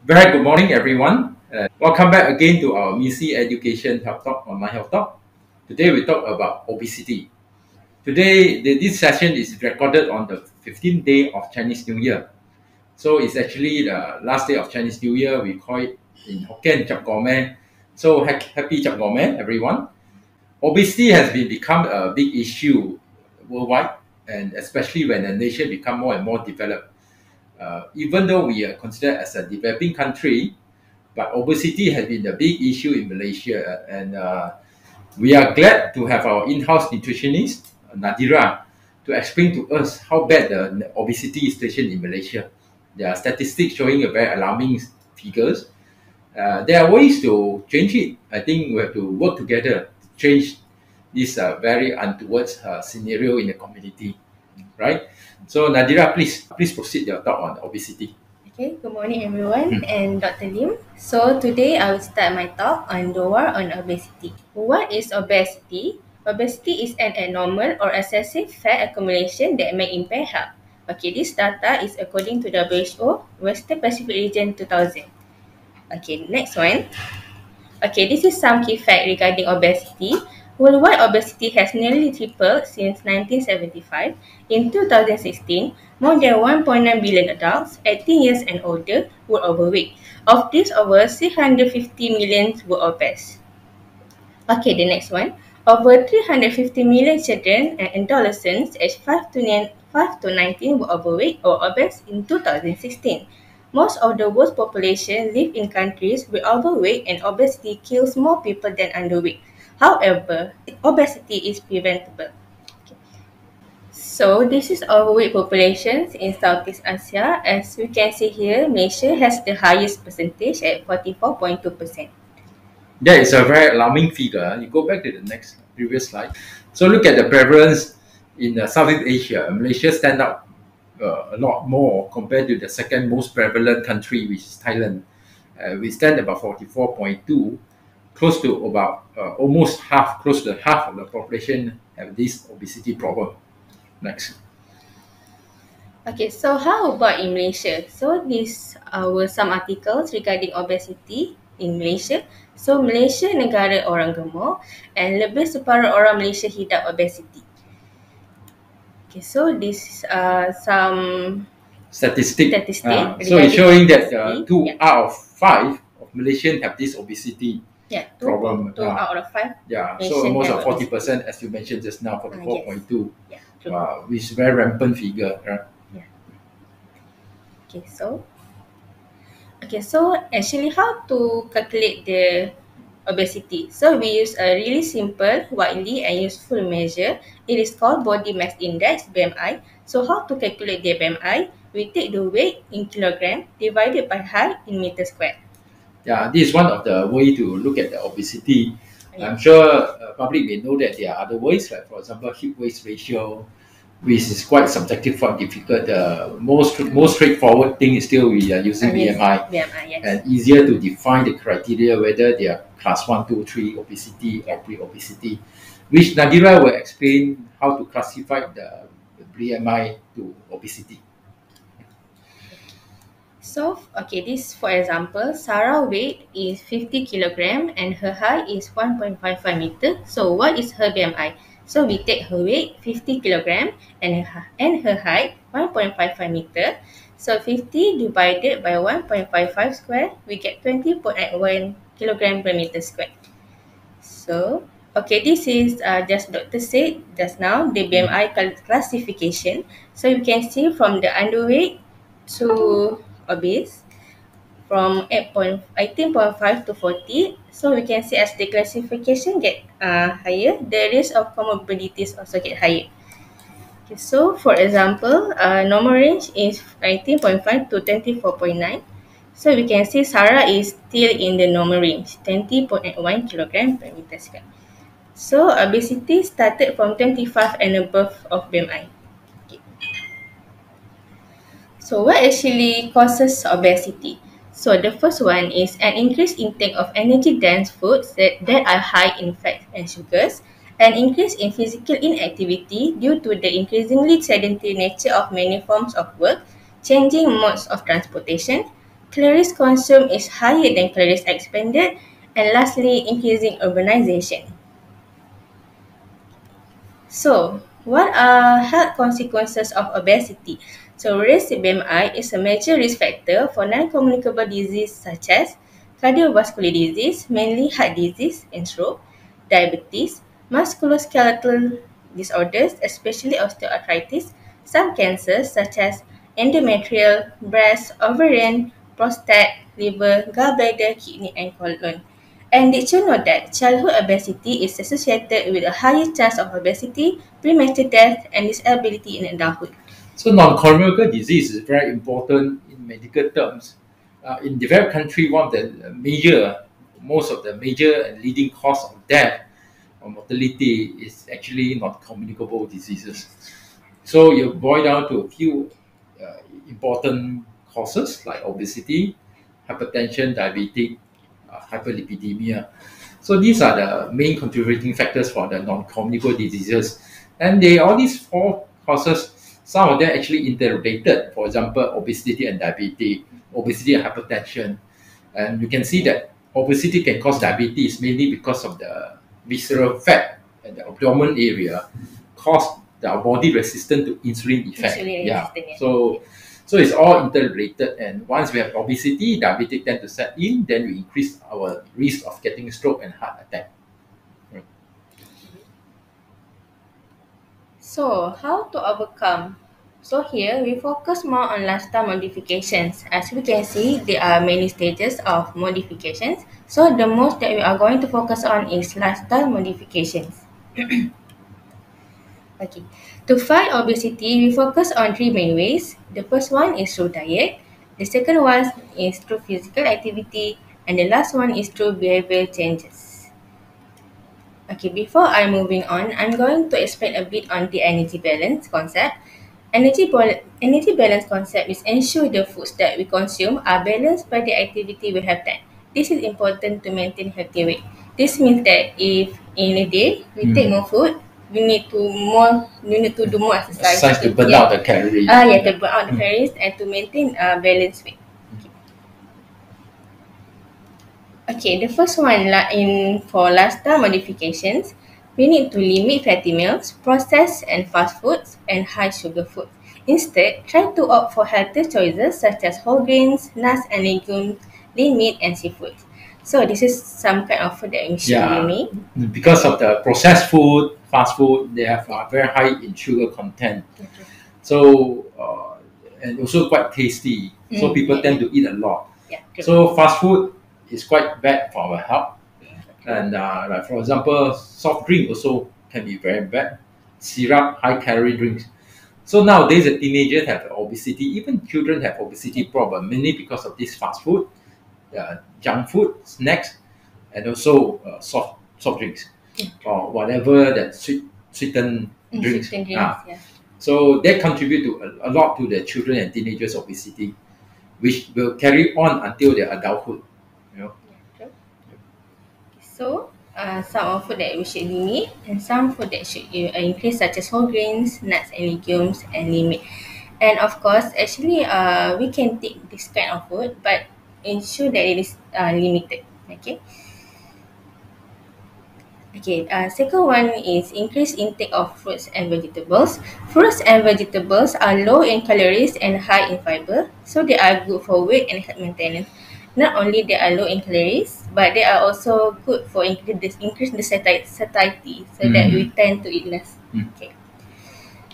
Very good morning, everyone. Welcome back again to our Missi Education Health Talk on My Health Talk. Today we talk about obesity. Today, this session is recorded on the 15th day of Chinese New Year. So it's actually the last day of Chinese New Year. We call it in Hokkien Chap Gome. So happy Chap Gome, everyone. Obesity has become a big issue worldwide, and especially when a nation become more and more developed. Even though we are considered as a developing country, but obesity has been a big issue in Malaysia, and we are glad to have our in-house nutritionist, NADHIRA, to explain to us how bad the obesity situation in Malaysia. There are statistics showing a very alarming figures. There are ways to change it. I think we have to work together to change this very untoward scenario in the community, right? So Nadira, please proceed your talk on obesity. Okay, good morning everyone and Dr. Lim. So today I will start my talk on the war on obesity. What is obesity? Obesity is an abnormal or excessive fat accumulation that may impair health. Okay, this data is according to WHO Western Pacific Region 2000. Okay, next one. Okay, this is some key fact regarding obesity. Worldwide obesity has nearly tripled since 1975. In 2016, more than 1.9 billion adults 18 years and older were overweight. Of these, over 350 million were obese. Okay, the next one. Over 350 million children and adolescents aged 5 to 19 were overweight or obese in 2016. Most of the world's population live in countries with overweight, and obesity kills more people than underweight. However, obesity is preventable. So this is overweight populations in Southeast Asia. As we can see here, Malaysia has the highest percentage at 44.2%. That is a very alarming figure. You go back to the next previous slide. So look at the prevalence in Southeast Asia. Malaysia stand out a lot more compared to the second most prevalent country, which is Thailand. We stand about 44.2, close to about almost half, close to half of the population have this obesity problem. Next. Okay, so how about in Malaysia? So these were some articles regarding obesity in Malaysia. So Malaysia negara orang gemuk and lebih separuh orang Malaysia hidap obesity. Okay, so this some statistic. So it's showing that 2 out of 5 of Malaysians have this obesity problem. 2 out of 5. Yeah, so almost 40%, as you mentioned just now, 44.2, which is a very rampant figure. Okay, so actually how to calculate the obesity? So we use a really simple, widely and useful measure. It is called body mass index, BMI. So how to calculate the BMI? We take the weight in kilogram divided by height in meter square. Yeah, this is one of the way to look at the obesity. I'm sure public may know that there are other ways, like for example, hip waist ratio, which is quite subjective and difficult. The most straightforward thing is still we are using BMI. Yes. And easier to define the criteria whether they are class 1, 2, 3 obesity or pre-obesity, which Nadira will explain how to classify the BMI to obesity. So, okay, this for example, Sarah weight is 50 kilogram and her height is 1.55 meter. So, what is her BMI? So, we take her weight 50 kilogram and her height 1.55 meter. So, 50 divided by 1.55 square, we get 20.81 kilogram per meter square. So, okay, this is just Dr. said just now, the BMI classification. So, you can see from the underweight to obese from 18.5 to 40. So we can see as the classification get higher, the risk of comorbidities also get higher. Okay, so for example, normal range is 19.5 to 24.9. So we can see Sarah is still in the normal range, 20.1 kilogram per meter square. So obesity started from 25 and above of BMI. So what actually causes obesity? So the first one is an increased intake of energy-dense foods that are high in fat and sugars, an increase in physical inactivity due to the increasingly sedentary nature of many forms of work, changing modes of transportation, calories consumed is higher than calories expended, and lastly, increasing urbanization. So, what are health consequences of obesity? So, raised BMI is a major risk factor for non-communicable disease such as cardiovascular disease, mainly heart disease and stroke, diabetes, musculoskeletal disorders, especially osteoarthritis, some cancers such as endometrial, breast, ovarian, prostate, liver, gallbladder, kidney, and colon. And did you know that childhood obesity is associated with a higher chance of obesity, premature death, and disability in adulthood? So non-communicable disease is very important in medical terms. In developed country, one of the most of the major and leading cause of death or mortality is actually non-communicable diseases. So you boil down to a few important causes like obesity, hypertension, diabetes, hyperlipidemia. So these are the main contributing factors for the non-communicable diseases. And all these four causes, some of them actually interrelated. For example, obesity and diabetes, obesity and hypertension. And you can see that obesity can cause diabetes mainly because of the visceral fat at the abdomen area cause our body resistant to insulin effect. Insulin Yeah. resistant, yeah. So it's all interrelated, and once we have obesity, diabetes tend to set in, then we increase our risk of getting stroke and heart attack. So, how to overcome? So here we focus more on lifestyle modifications. As we can see, there are many stages of modifications. So the most that we are going to focus on is lifestyle modifications. Okay. To fight obesity, we focus on three main ways. The first one is through diet. The second one is through physical activity. And the last one is through behavioral changes. Okay, before I'm moving on, I'm going to explain a bit on the energy balance concept. Energy balance concept is ensure the foods that we consume are balanced by the activity we have done. This is important to maintain healthy weight. This means that if in a day we take more food, we need to do more exercise. Exercise to burn out the calories. To burn out the calories and to maintain a balanced weight. Okay, the first one in for lifestyle modifications, we need to limit fatty meals, processed and fast foods, and high sugar foods. Instead, try to opt for healthier choices such as whole grains, nuts and legumes, lean meat, and seafood. So this is some kind of food that we should limit. Because of the processed food, fast food, they have very high in sugar content. Okay. So and also quite tasty. So people tend to eat a lot. Yeah, so fast food is quite bad for our health. And like for example, soft drink also can be very bad. Syrup, high calorie drinks. So nowadays, the teenagers have obesity. Even children have obesity problem, mainly because of this fast food, junk food, snacks, and also soft drinks or whatever that sweetened drinks. Sweetened drinks, yeah. So that contribute to a lot to the children and teenagers obesity, which will carry on until their adulthood. You know. So, some of food that we should limit and some food that should increase such as whole grains, nuts and legumes and limit. And of course, actually, we can take this kind of food, but ensure that it is limited. Okay. Okay, second one is increase intake of fruits and vegetables. Fruits and vegetables are low in calories and high in fiber, so they are good for weight and health maintenance. Not only they are low in calories, but they are also good for increase the satiety, so that we tend to eat less. Okay.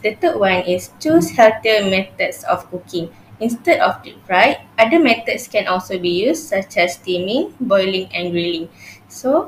The third one is choose healthier methods of cooking. Instead of deep fry, other methods can also be used such as steaming, boiling and grilling. So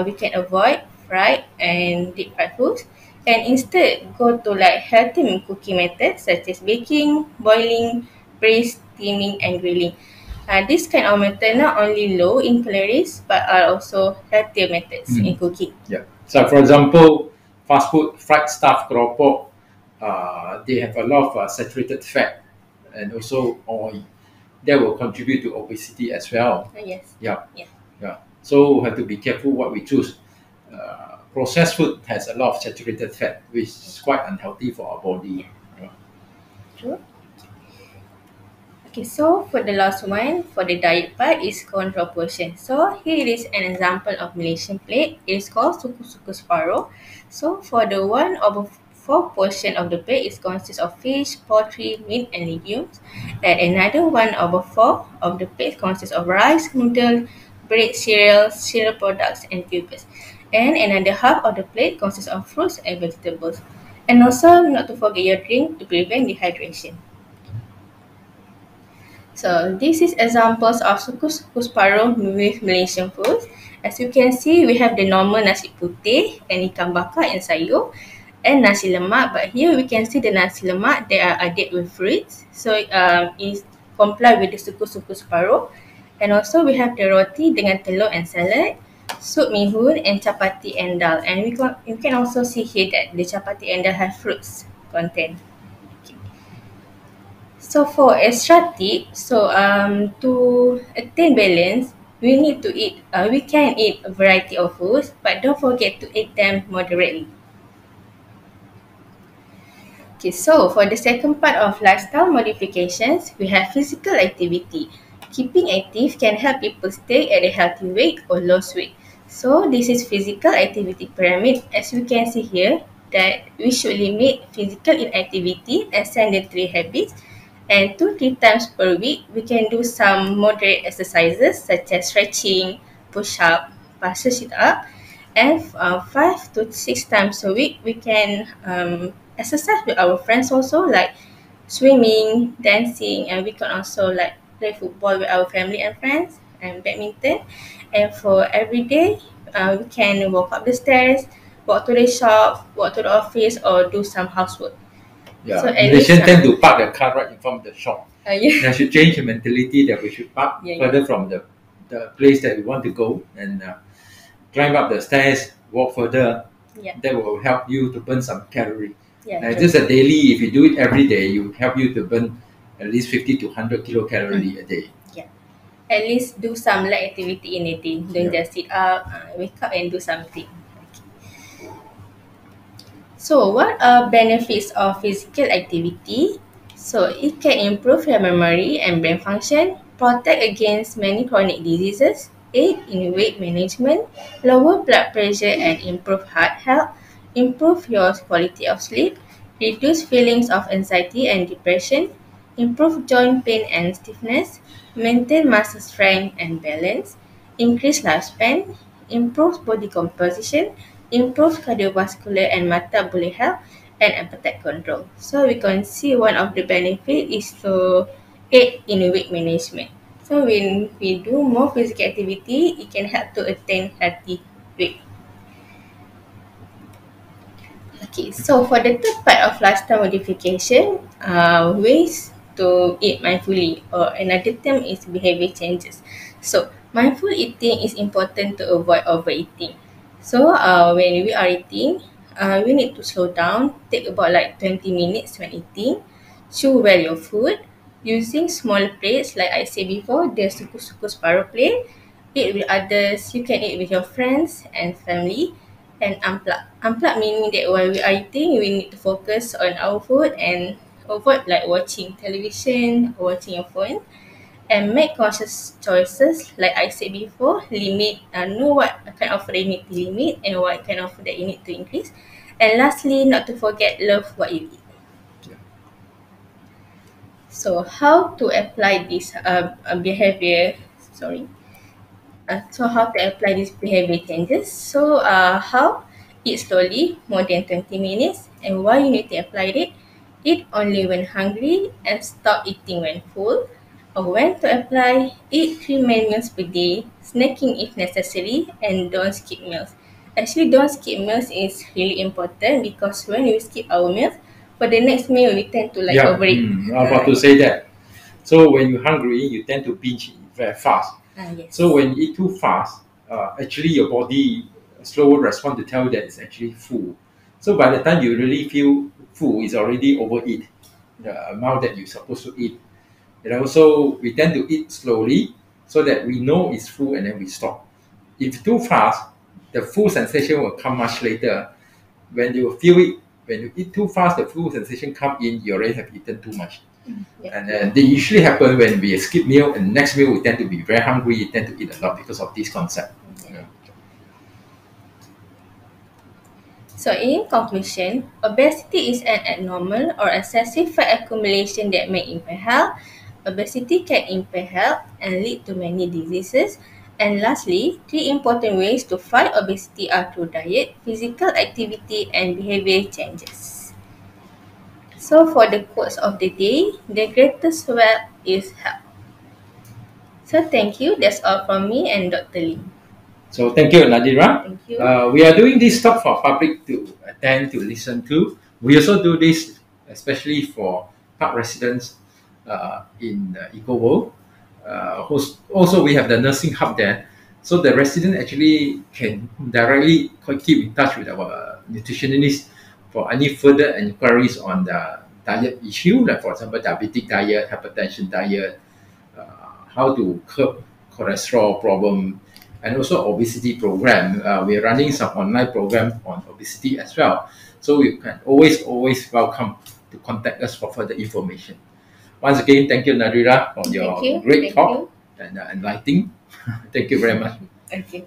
we can avoid fried and deep fried foods and instead go to like healthy cooking methods such as baking, boiling, braised, steaming and grilling. This kind of method not only low in calories but are also healthier methods in cooking. Yeah. So for example, fast food, fried stuff, keropok, they have a lot of saturated fat and also oil. That will contribute to obesity as well. Yes. Yeah. So we have to be careful what we choose. Processed food has a lot of saturated fat, which is quite unhealthy for our body. True. Okay, so for the last one, for the diet part is control portion. So here is an example of Malaysian plate. It is called suku-suku separuh. So for the 1/4 portion of the plate is consists of fish, poultry, meat and legumes. And another 1/4 of the plate consists of rice, noodle, bread, cereals, cereal products and tubers. And another half of the plate consists of fruits and vegetables. And also not to forget your drink to prevent dehydration. So this is examples of suku-suku separuh with Malaysian foods. As you can see, we have the normal nasi putih and ikan bakar and sayur and nasi lemak. But here we can see the nasi lemak they are added with fruits. So is comply with the suku-suku separuh. And also we have the roti dengan telur and salad, soup mihun and chapati and dal. And you can also see here that the chapati and dal have fruits content. So for extra tip, to attain balance, we need to eat. We can eat a variety of foods, but don't forget to eat them moderately. Okay, so for the second part of lifestyle modifications, we have physical activity. Keeping active can help people stay at a healthy weight or lose weight. So this is physical activity pyramid. As we can see here, that we should limit physical inactivity as sedentary habits, and 2-3 times per week we can do some moderate exercises such as stretching, push up, partial sit up, and 5 to 6 times a week we can exercise with our friends also, like swimming, dancing, and we can also like play football with our family and friends and badminton. And for every day, we can walk up the stairs, walk to the shop, walk to the office, or do some housework. Yeah, So at Malaysians least, tend to park their car right in front of the shop. yeah. There should change the mentality that we should park Yeah, further from the place that we want to go and climb up the stairs, walk further. Yeah. That will help you to burn some calorie. Yeah, Just a daily, if you do it every day, you help you to burn at least 50 to 100 kilocalorie a day. Yeah. At least do some light activity in a day. Don't Yeah. just sit up, wake up and do something. So what are benefits of physical activity? So it can improve your memory and brain function, protect against many chronic diseases, aid in weight management, lower blood pressure and improve heart health, improve your quality of sleep, reduce feelings of anxiety and depression, improve joint pain and stiffness, maintain muscle strength and balance, increase lifespan, improves body composition, improves cardiovascular and metabolic health, and appetite control. So we can see one of the benefit is to aid in weight management. So when we do more physical activity, it can help to attain healthy weight. Okay, so for the third part of lifestyle modification, ways to eat mindfully, or another term is behavior changes. So mindful eating is important to avoid overeating. So when we are eating, we need to slow down, take about like 20 minutes when eating, chew well your food, using small plates like I said before, the suku-suku separuh plate, eat with others, you can eat with your friends and family, and unplug. Unplug meaning that while we are eating, we need to focus on our food and avoid like watching television or watching your phone, and make conscious choices. Like I said before, limit, know what kind of food you need to limit and what kind of food that you need to increase. And lastly, not to forget, love what you eat. So how to apply this behavior? Sorry. So how to apply these behavior changes? So how? Eat slowly, more than 20 minutes, and why you need to apply it? Eat only when hungry and stop eating when full. Or when to apply, eat 3 main meals per day, snacking if necessary, and don't skip meals. Actually, don't skip meals is really important because when we skip our meals, for the next meal we tend to like Yeah, overeat. I'm about to say that. So when you're hungry, you tend to binge very fast. Yes. So when you eat too fast, actually your body slower respond to tell you that it's actually full. So by the time you really feel full, it's already overeat the amount that you're supposed to eat. And also we tend to eat slowly so that we know it's full and then we stop. If too fast, the full sensation will come much later. When you feel it, when you eat too fast, the full sensation come in, you already have eaten too much. Yeah. And they usually happen when we skip meal, and next meal we tend to be very hungry, we tend to eat a lot because of this concept. Yeah. Yeah. So in conclusion, obesity is an abnormal or excessive fat accumulation that may impair health. Obesity can impair health and lead to many diseases. And lastly, three important ways to fight obesity are through diet, physical activity, and behavior changes. So for the quotes of the day, the greatest wealth is health. So thank you. That's all from me and Dr. Lee. So thank you, Nadira. Thank you. We are doing this talk for public to attend, to listen to. We also do this especially for park residents in the Eco World. Also, we have the nursing hub there, so the resident actually can directly keep in touch with our nutritionist for any further inquiries on the diet issue, like for example, diabetic diet, hypertension diet, how to curb cholesterol problem, and also obesity program. We're running some online program on obesity as well. So you can always welcome to contact us for further information. Once again, thank you, Nadira, for Thank your you. great Thank talk you. and enlightening. Thank you very much. Okay.